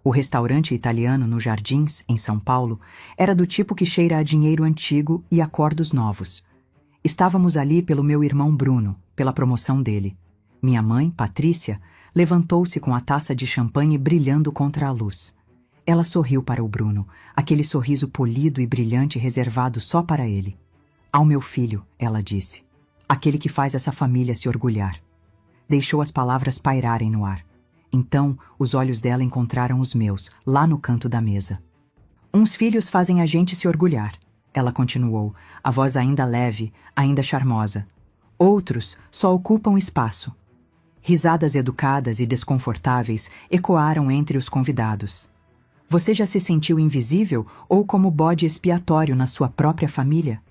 O restaurante italiano no Jardins, em São Paulo, era do tipo que cheira a dinheiro antigo e acordos novos. Estávamos ali pelo meu irmão Bruno, pela promoção dele. Minha mãe, Patrícia, levantou-se com a taça de champanhe brilhando contra a luz. Ela sorriu para o Bruno, aquele sorriso polido e brilhante reservado só para ele. Ao meu filho, ela disse, aquele que faz essa família se orgulhar. Deixou as palavras pairarem no ar. Então, os olhos dela encontraram os meus, lá no canto da mesa. Uns filhos fazem a gente se orgulhar, ela continuou, a voz ainda leve, ainda charmosa. Outros só ocupam espaço. Risadas educadas e desconfortáveis ecoaram entre os convidados. Você já se sentiu invisível ou como bode expiatório na sua própria família?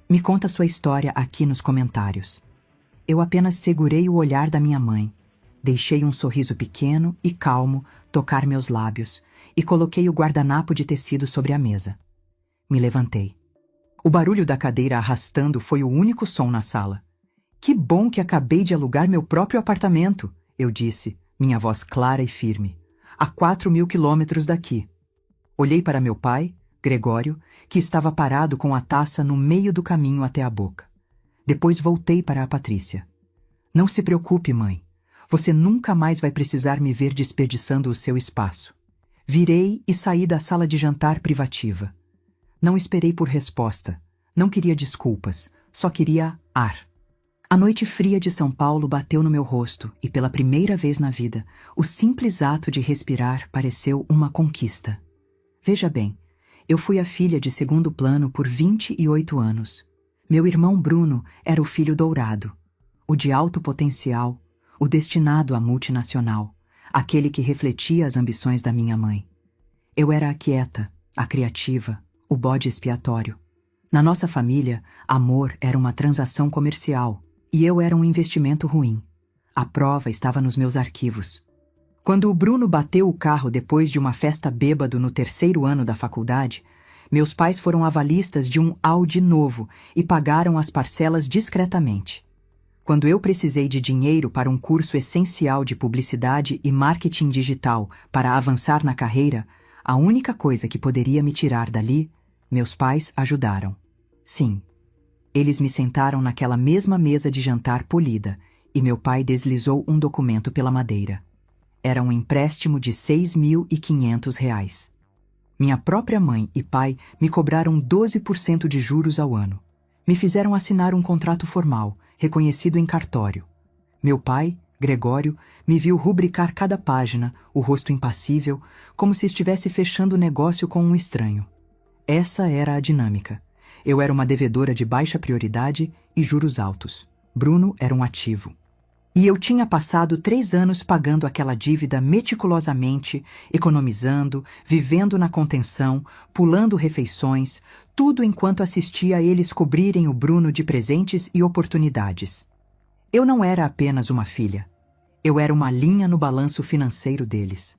Me conta sua história aqui nos comentários. Eu apenas segurei o olhar da minha mãe. Deixei um sorriso pequeno e calmo tocar meus lábios e coloquei o guardanapo de tecido sobre a mesa. Me levantei. O barulho da cadeira arrastando foi o único som na sala. Que bom que acabei de alugar meu próprio apartamento, eu disse, minha voz clara e firme. A 4.000 quilômetros daqui. Olhei para meu pai, Gregório, que estava parado com a taça no meio do caminho até a boca. Depois voltei para a Patrícia. Não se preocupe, mãe. Você nunca mais vai precisar me ver desperdiçando o seu espaço. Virei e saí da sala de jantar privativa. Não esperei por resposta. Não queria desculpas. Só queria ar. A noite fria de São Paulo bateu no meu rosto e, pela primeira vez na vida, o simples ato de respirar pareceu uma conquista. Veja bem, eu fui a filha de segundo plano por 28 anos. Meu irmão Bruno era o filho dourado, o de alto potencial, o destinado à multinacional, aquele que refletia as ambições da minha mãe. Eu era a quieta, a criativa, o bode expiatório. Na nossa família, amor era uma transação comercial e eu era um investimento ruim. A prova estava nos meus arquivos. Quando o Bruno bateu o carro depois de uma festa bêbado no 3º ano da faculdade, meus pais foram avalistas de um Audi novo e pagaram as parcelas discretamente. Quando eu precisei de dinheiro para um curso essencial de publicidade e marketing digital para avançar na carreira, a única coisa que poderia me tirar dali, meus pais ajudaram. Sim, eles me sentaram naquela mesma mesa de jantar polida e meu pai deslizou um documento pela madeira. Era um empréstimo de R$ 6.500. Minha própria mãe e pai me cobraram 12% de juros ao ano. Me fizeram assinar um contrato formal, reconhecido em cartório. Meu pai, Gregório, me viu rubricar cada página, o rosto impassível, como se estivesse fechando negócio com um estranho. Essa era a dinâmica. Eu era uma devedora de baixa prioridade e juros altos. Bruno era um ativo. E eu tinha passado 3 anos pagando aquela dívida meticulosamente, economizando, vivendo na contenção, pulando refeições, tudo enquanto assistia a eles cobrirem o Bruno de presentes e oportunidades. Eu não era apenas uma filha. Eu era uma linha no balanço financeiro deles.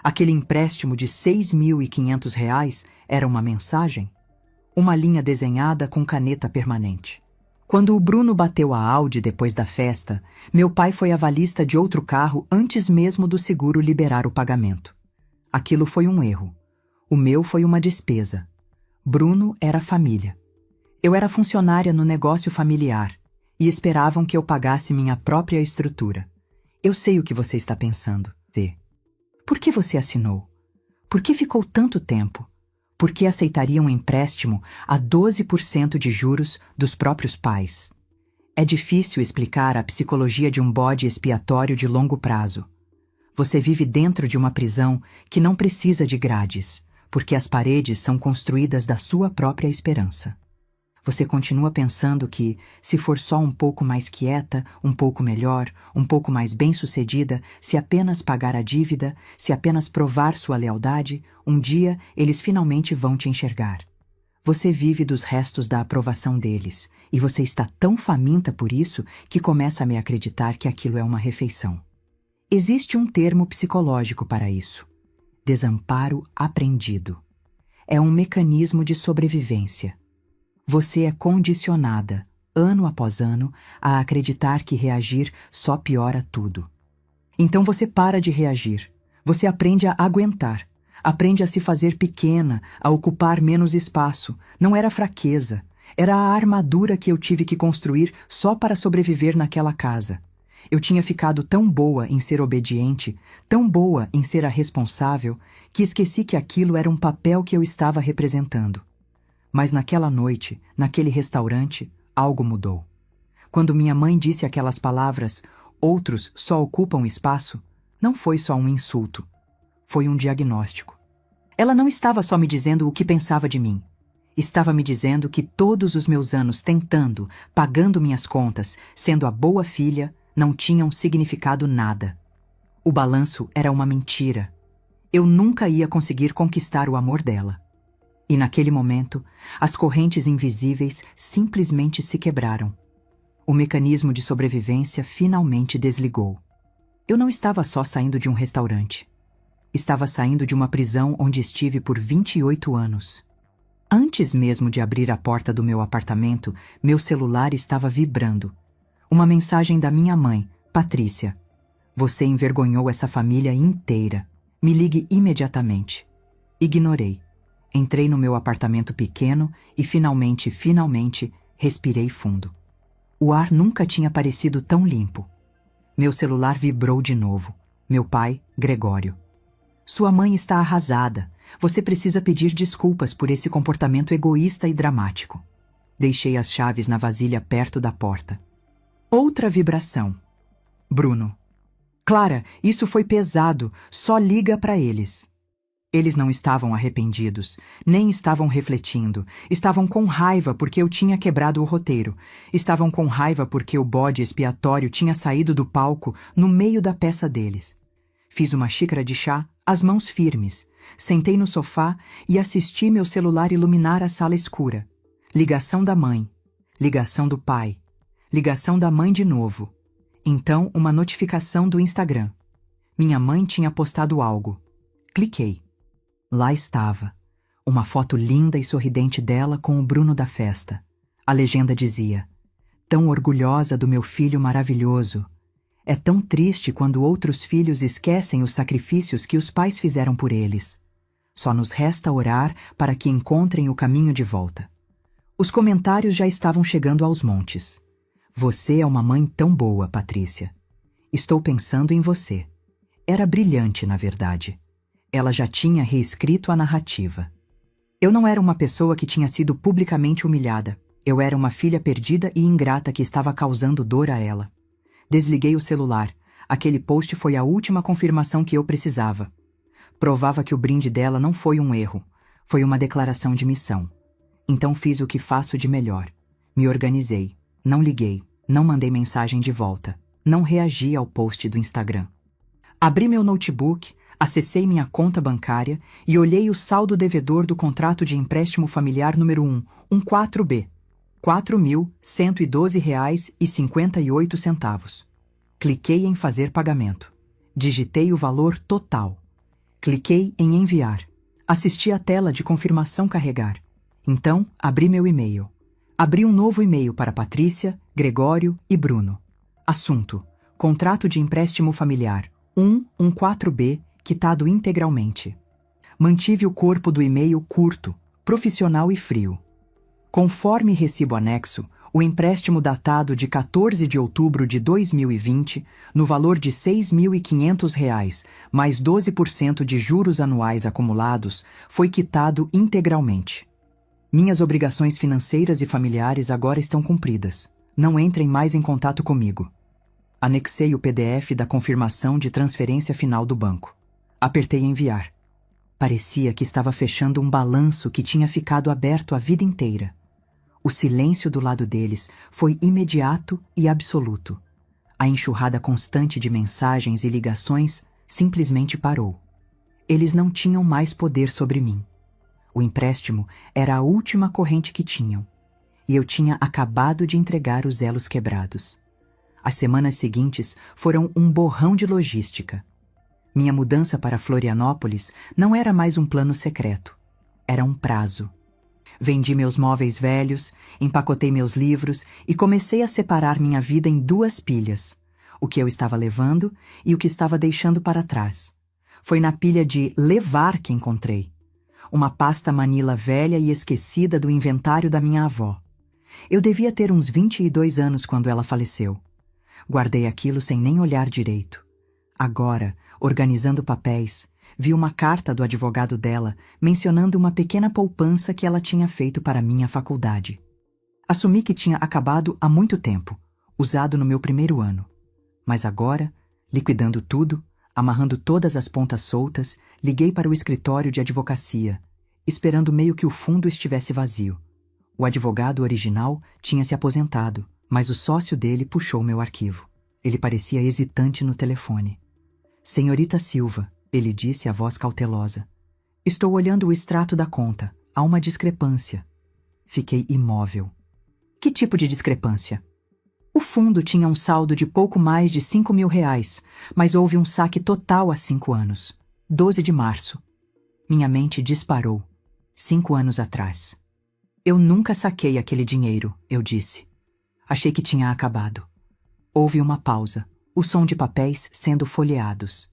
Aquele empréstimo de R$ 6.500 era uma mensagem? Uma linha desenhada com caneta permanente. Quando o Bruno bateu a Audi depois da festa, meu pai foi avalista de outro carro antes mesmo do seguro liberar o pagamento. Aquilo foi um erro. O meu foi uma despesa. Bruno era família. Eu era funcionária no negócio familiar e esperavam que eu pagasse minha própria estrutura. Eu sei o que você está pensando, Zê. Por que você assinou? Por que ficou tanto tempo? Por que aceitaria um empréstimo a 12% de juros dos próprios pais? É difícil explicar a psicologia de um bode expiatório de longo prazo. Você vive dentro de uma prisão que não precisa de grades, porque as paredes são construídas da sua própria esperança. Você continua pensando que, se for só um pouco mais quieta, um pouco melhor, um pouco mais bem-sucedida, se apenas pagar a dívida, se apenas provar sua lealdade, um dia eles finalmente vão te enxergar. Você vive dos restos da aprovação deles, e você está tão faminta por isso que começa a me acreditar que aquilo é uma refeição. Existe um termo psicológico para isso: desamparo aprendido. É um mecanismo de sobrevivência. Você é condicionada, ano após ano, a acreditar que reagir só piora tudo. Então você para de reagir. Você aprende a aguentar, aprende a se fazer pequena, a ocupar menos espaço. Não era fraqueza, era a armadura que eu tive que construir só para sobreviver naquela casa. Eu tinha ficado tão boa em ser obediente, tão boa em ser a responsável, que esqueci que aquilo era um papel que eu estava representando. Mas naquela noite, naquele restaurante, algo mudou. Quando minha mãe disse aquelas palavras, outros só ocupam espaço, não foi só um insulto. Foi um diagnóstico. Ela não estava só me dizendo o que pensava de mim. Estava me dizendo que todos os meus anos tentando, pagando minhas contas, sendo a boa filha, não tinham significado nada. O balanço era uma mentira. Eu nunca ia conseguir conquistar o amor dela. E naquele momento, as correntes invisíveis simplesmente se quebraram. O mecanismo de sobrevivência finalmente desligou. Eu não estava só saindo de um restaurante. Estava saindo de uma prisão onde estive por 28 anos. Antes mesmo de abrir a porta do meu apartamento, meu celular estava vibrando. Uma mensagem da minha mãe, Patrícia. Você envergonhou essa família inteira. Me ligue imediatamente. Ignorei. Entrei no meu apartamento pequeno e finalmente, respirei fundo. O ar nunca tinha parecido tão limpo. Meu celular vibrou de novo. Meu pai, Gregório. Sua mãe está arrasada. Você precisa pedir desculpas por esse comportamento egoísta e dramático. Deixei as chaves na vasilha perto da porta. Outra vibração. Bruno. Clara, isso foi pesado. Só liga para eles. Eles não estavam arrependidos, nem estavam refletindo. Estavam com raiva porque eu tinha quebrado o roteiro. Estavam com raiva porque o bode expiatório tinha saído do palco no meio da peça deles. Fiz uma xícara de chá, as mãos firmes. Sentei no sofá e assisti meu celular iluminar a sala escura. Ligação da mãe. Ligação do pai. Ligação da mãe de novo. Então, uma notificação do Instagram. Minha mãe tinha postado algo. Cliquei. Lá estava. Uma foto linda e sorridente dela com o Bruno da festa. A legenda dizia: tão orgulhosa do meu filho maravilhoso. É tão triste quando outros filhos esquecem os sacrifícios que os pais fizeram por eles. Só nos resta orar para que encontrem o caminho de volta. Os comentários já estavam chegando aos montes. Você é uma mãe tão boa, Patrícia. Estou pensando em você. Era brilhante, na verdade. Ela já tinha reescrito a narrativa. Eu não era uma pessoa que tinha sido publicamente humilhada. Eu era uma filha perdida e ingrata que estava causando dor a ela. Desliguei o celular. Aquele post foi a última confirmação que eu precisava. Provava que o brinde dela não foi um erro. Foi uma declaração de missão. Então fiz o que faço de melhor. Me organizei. Não liguei, não mandei mensagem de volta, não reagi ao post do Instagram. Abri meu notebook, acessei minha conta bancária e olhei o saldo devedor do contrato de empréstimo familiar número 1, um 4B, R$ 4.112,58. Cliquei em fazer pagamento. Digitei o valor total. Cliquei em enviar. Assisti a tela de confirmação carregar. Então, abri meu e-mail. Abri um novo e-mail para Patrícia, Gregório e Bruno. Assunto: contrato de empréstimo familiar 114B, quitado integralmente. Mantive o corpo do e-mail curto, profissional e frio. Conforme recibo anexo, o empréstimo datado de 14 de outubro de 2020, no valor de R$ 6.500, mais 12% de juros anuais acumulados, foi quitado integralmente. Minhas obrigações financeiras e familiares agora estão cumpridas. Não entrem mais em contato comigo. Anexei o PDF da confirmação de transferência final do banco. Apertei enviar. Parecia que estava fechando um balanço que tinha ficado aberto a vida inteira. O silêncio do lado deles foi imediato e absoluto. A enxurrada constante de mensagens e ligações simplesmente parou. Eles não tinham mais poder sobre mim. O empréstimo era a última corrente que tinham, e eu tinha acabado de entregar os elos quebrados. As semanas seguintes foram um borrão de logística. Minha mudança para Florianópolis não era mais um plano secreto. Era um prazo. Vendi meus móveis velhos, empacotei meus livros e comecei a separar minha vida em 2 pilhas: o que eu estava levando e o que estava deixando para trás. Foi na pilha de levar que encontrei. Uma pasta Manila velha e esquecida do inventário da minha avó. Eu devia ter uns 22 anos quando ela faleceu. Guardei aquilo sem nem olhar direito. Agora, organizando papéis, vi uma carta do advogado dela mencionando uma pequena poupança que ela tinha feito para minha faculdade. Assumi que tinha acabado há muito tempo, usado no meu primeiro ano. Mas agora, liquidando tudo, amarrando todas as pontas soltas, liguei para o escritório de advocacia, esperando meio que o fundo estivesse vazio. O advogado original tinha se aposentado, mas o sócio dele puxou meu arquivo. Ele parecia hesitante no telefone. Senhorita Silva, ele disse a voz cautelosa. Estou olhando o extrato da conta. Há uma discrepância. Fiquei imóvel. Que tipo de discrepância? O fundo tinha um saldo de pouco mais de R$ 5.000, mas houve um saque total há 5 anos. 12 de março. Minha mente disparou. 5 anos atrás. Eu nunca saquei aquele dinheiro, eu disse. Achei que tinha acabado. Houve uma pausa, o som de papéis sendo folheados.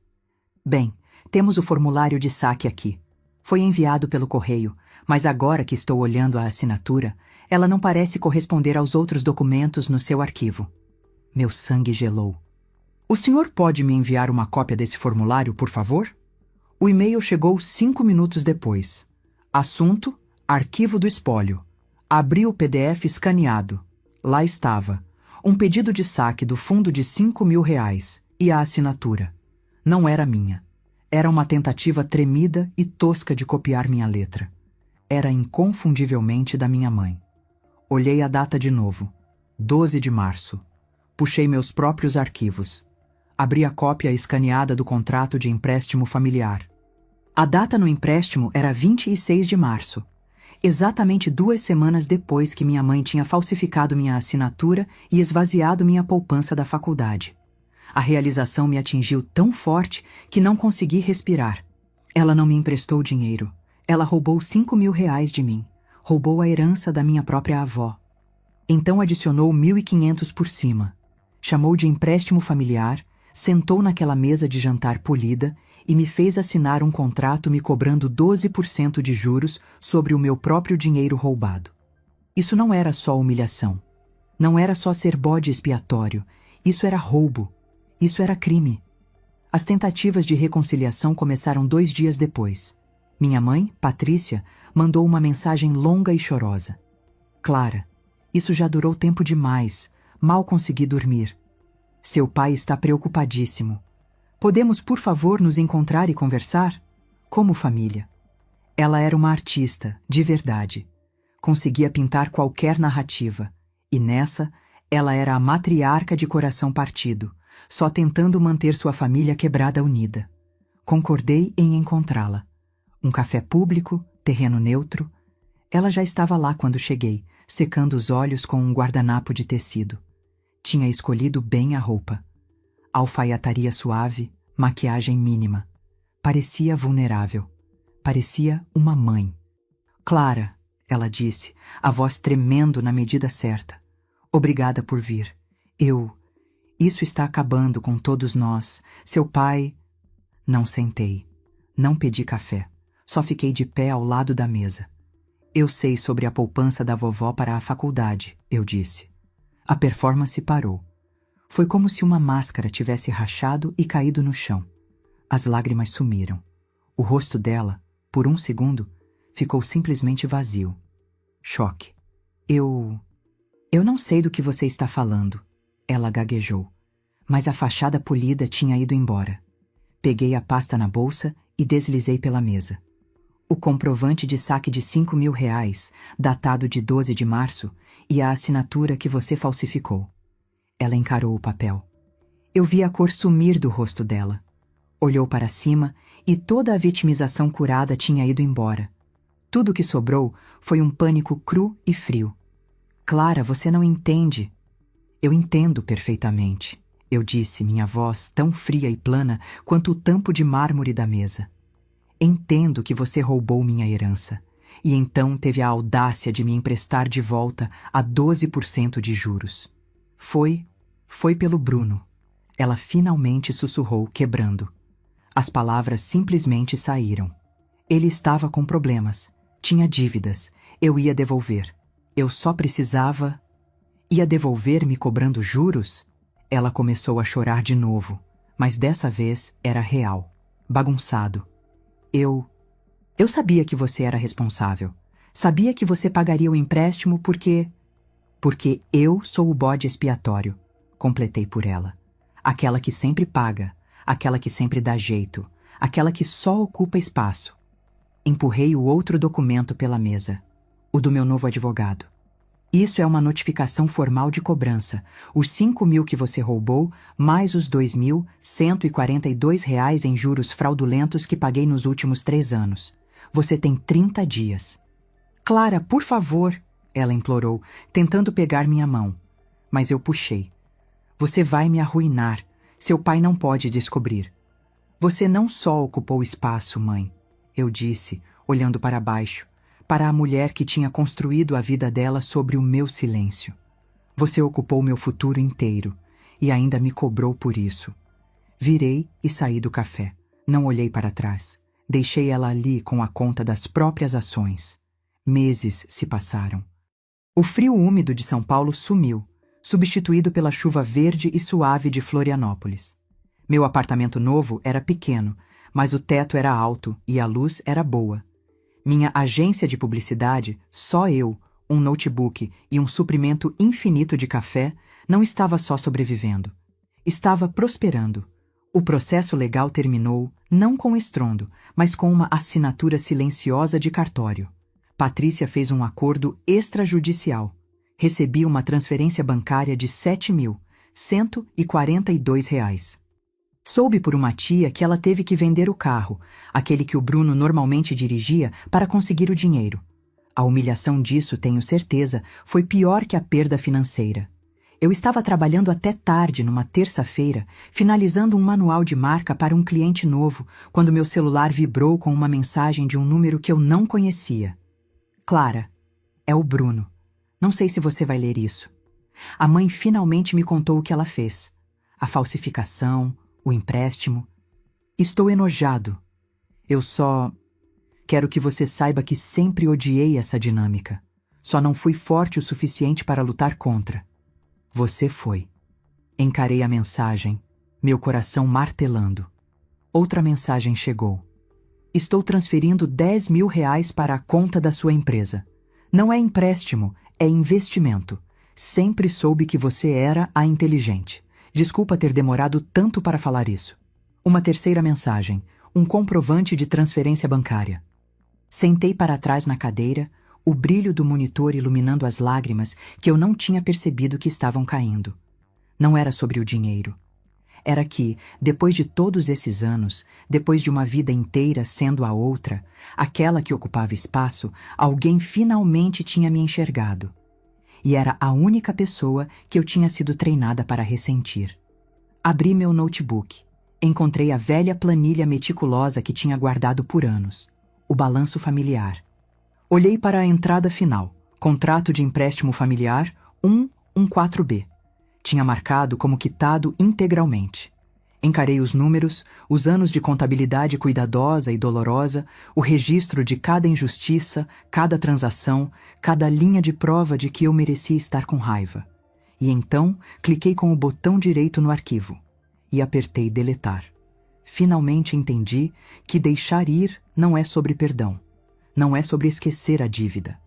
Bem, temos o formulário de saque aqui. Foi enviado pelo correio, mas agora que estou olhando a assinatura, ela não parece corresponder aos outros documentos no seu arquivo. Meu sangue gelou. O senhor pode me enviar uma cópia desse formulário, por favor? O e-mail chegou 5 minutos depois. Assunto: arquivo do espólio. Abri o PDF escaneado. Lá estava. Um pedido de saque do fundo de R$ 5.000 e a assinatura. Não era minha. Era uma tentativa tremida e tosca de copiar minha letra. Era inconfundivelmente da minha mãe. Olhei a data de novo. 12 de março. Puxei meus próprios arquivos. Abri a cópia escaneada do contrato de empréstimo familiar. A data no empréstimo era 26 de março. Exatamente 2 semanas depois que minha mãe tinha falsificado minha assinatura e esvaziado minha poupança da faculdade. A realização me atingiu tão forte que não consegui respirar. Ela não me emprestou dinheiro. Ela roubou R$ 5.000 de mim. Roubou a herança da minha própria avó. Então adicionou 1.500 por cima. Chamou de empréstimo familiar, sentou naquela mesa de jantar polida e me fez assinar um contrato me cobrando 12% de juros sobre o meu próprio dinheiro roubado. Isso não era só humilhação. Não era só ser bode expiatório. Isso era roubo. Isso era crime. As tentativas de reconciliação começaram 2 dias depois. Minha mãe, Patrícia, mandou uma mensagem longa e chorosa. Clara, isso já durou tempo demais. Mal consegui dormir. Seu pai está preocupadíssimo. Podemos, por favor, nos encontrar e conversar? Como família. Ela era uma artista, de verdade. Conseguia pintar qualquer narrativa. E nessa, ela era a matriarca de coração partido, só tentando manter sua família quebrada unida. Concordei em encontrá-la. Um café público, terreno neutro. Ela já estava lá quando cheguei, secando os olhos com um guardanapo de tecido. Tinha escolhido bem a roupa. Alfaiataria suave, maquiagem mínima. Parecia vulnerável. Parecia uma mãe. Clara, ela disse, a voz tremendo na medida certa. Obrigada por vir. Isso está acabando com todos nós. Seu pai... Não sentei. Não pedi café. Só fiquei de pé ao lado da mesa. Eu sei sobre a poupança da vovó para a faculdade, eu disse. A performance parou. Foi como se uma máscara tivesse rachado e caído no chão. As lágrimas sumiram. O rosto dela, por um segundo, ficou simplesmente vazio. Choque. Eu não sei do que você está falando, ela gaguejou. Mas a fachada polida tinha ido embora. Peguei a pasta na bolsa e deslizei pela mesa. O comprovante de saque de R$ 5.000, datado de 12 de março, e a assinatura que você falsificou. Ela encarou o papel. Eu vi a cor sumir do rosto dela. Olhou para cima e toda a vitimização curada tinha ido embora. Tudo o que sobrou foi um pânico cru e frio. Clara, você não entende. Eu entendo perfeitamente, eu disse, minha voz tão fria e plana quanto o tampo de mármore da mesa. Entendo que você roubou minha herança, e então teve a audácia de me emprestar de volta a 12% de juros. Foi pelo Bruno. Ela finalmente sussurrou, quebrando. As palavras simplesmente saíram. Ele estava com problemas. Tinha dívidas. Eu ia devolver. Eu só precisava... Ia devolver me cobrando juros? Ela começou a chorar de novo, mas dessa vez era real, bagunçado. Eu sabia que você era responsável. Sabia que você pagaria o empréstimo porque eu sou o bode expiatório, completei por ela. Aquela que sempre paga, aquela que sempre dá jeito, aquela que só ocupa espaço. Empurrei o outro documento pela mesa, o do meu novo advogado. Isso é uma notificação formal de cobrança. Os 5.000 que você roubou, mais os R$ 2.142 em juros fraudulentos que paguei nos últimos 3 anos. Você tem 30 dias. Clara, por favor, ela implorou, tentando pegar minha mão. Mas eu puxei. Você vai me arruinar. Seu pai não pode descobrir. Você não só ocupou espaço, mãe, eu disse, olhando para baixo, para a mulher que tinha construído a vida dela sobre o meu silêncio. Você ocupou meu futuro inteiro e ainda me cobrou por isso. Virei e saí do café. Não olhei para trás. Deixei ela ali com a conta das próprias ações. Meses se passaram. O frio úmido de São Paulo sumiu, substituído pela chuva verde e suave de Florianópolis. Meu apartamento novo era pequeno, mas o teto era alto e a luz era boa. Minha agência de publicidade, só eu, um notebook e um suprimento infinito de café, não estava só sobrevivendo. Estava prosperando. O processo legal terminou, não com estrondo, mas com uma assinatura silenciosa de cartório. Patrícia fez um acordo extrajudicial. Recebi uma transferência bancária de R$ 7.142. Soube por uma tia que ela teve que vender o carro, aquele que o Bruno normalmente dirigia, para conseguir o dinheiro. A humilhação disso, tenho certeza, foi pior que a perda financeira. Eu estava trabalhando até tarde numa terça-feira, finalizando um manual de marca para um cliente novo, quando meu celular vibrou com uma mensagem de um número que eu não conhecia. Clara, é o Bruno. Não sei se você vai ler isso. A mãe finalmente me contou o que ela fez. A falsificação, o empréstimo. Estou enojado. Eu só quero que você saiba que sempre odiei essa dinâmica. Só não fui forte o suficiente para lutar contra. Você foi. Encarei a mensagem, meu coração martelando. Outra mensagem chegou. Estou transferindo R$ 10.000 para a conta da sua empresa. Não é empréstimo, é investimento. Sempre soube que você era a inteligente. Desculpa ter demorado tanto para falar isso. Uma terceira mensagem, um comprovante de transferência bancária. Sentei para trás na cadeira, o brilho do monitor iluminando as lágrimas que eu não tinha percebido que estavam caindo. Não era sobre o dinheiro. Era que, depois de todos esses anos, depois de uma vida inteira sendo a outra, aquela que ocupava espaço, alguém finalmente tinha me enxergado. E era a única pessoa que eu tinha sido treinada para ressentir. Abri meu notebook. Encontrei a velha planilha meticulosa que tinha guardado por anos. O balanço familiar. Olhei para a entrada final. Contrato de empréstimo familiar 114B. Tinha marcado como quitado integralmente. Encarei os números, os anos de contabilidade cuidadosa e dolorosa, o registro de cada injustiça, cada transação, cada linha de prova de que eu merecia estar com raiva. E então, cliquei com o botão direito no arquivo e apertei deletar. Finalmente entendi que deixar ir não é sobre perdão. Não é sobre esquecer a dívida.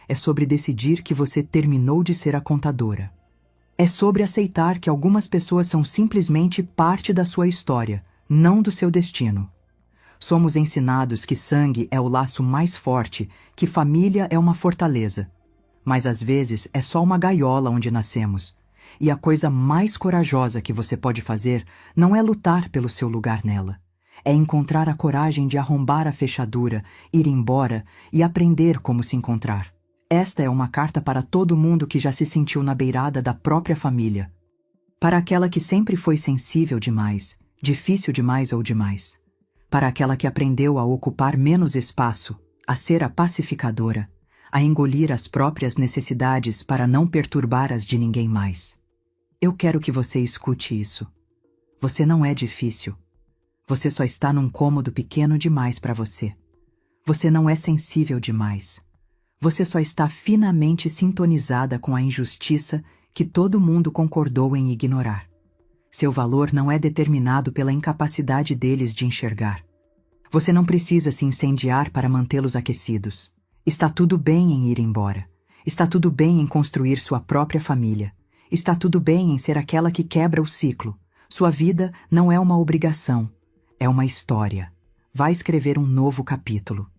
É sobre decidir que você terminou de ser a contadora. É sobre aceitar que algumas pessoas são simplesmente parte da sua história, não do seu destino. Somos ensinados que sangue é o laço mais forte, que família é uma fortaleza. Mas às vezes é só uma gaiola onde nascemos. E a coisa mais corajosa que você pode fazer não é lutar pelo seu lugar nela. É encontrar a coragem de arrombar a fechadura, ir embora e aprender como se encontrar. Esta é uma carta para todo mundo que já se sentiu na beirada da própria família. Para aquela que sempre foi sensível demais, difícil demais ou demais. Para aquela que aprendeu a ocupar menos espaço, a ser a pacificadora, a engolir as próprias necessidades para não perturbar as de ninguém mais. Eu quero que você escute isso. Você não é difícil. Você só está num cômodo pequeno demais para você. Você não é sensível demais. Você só está finamente sintonizada com a injustiça que todo mundo concordou em ignorar. Seu valor não é determinado pela incapacidade deles de enxergar. Você não precisa se incendiar para mantê-los aquecidos. Está tudo bem em ir embora. Está tudo bem em construir sua própria família. Está tudo bem em ser aquela que quebra o ciclo. Sua vida não é uma obrigação. É uma história. Vai escrever um novo capítulo.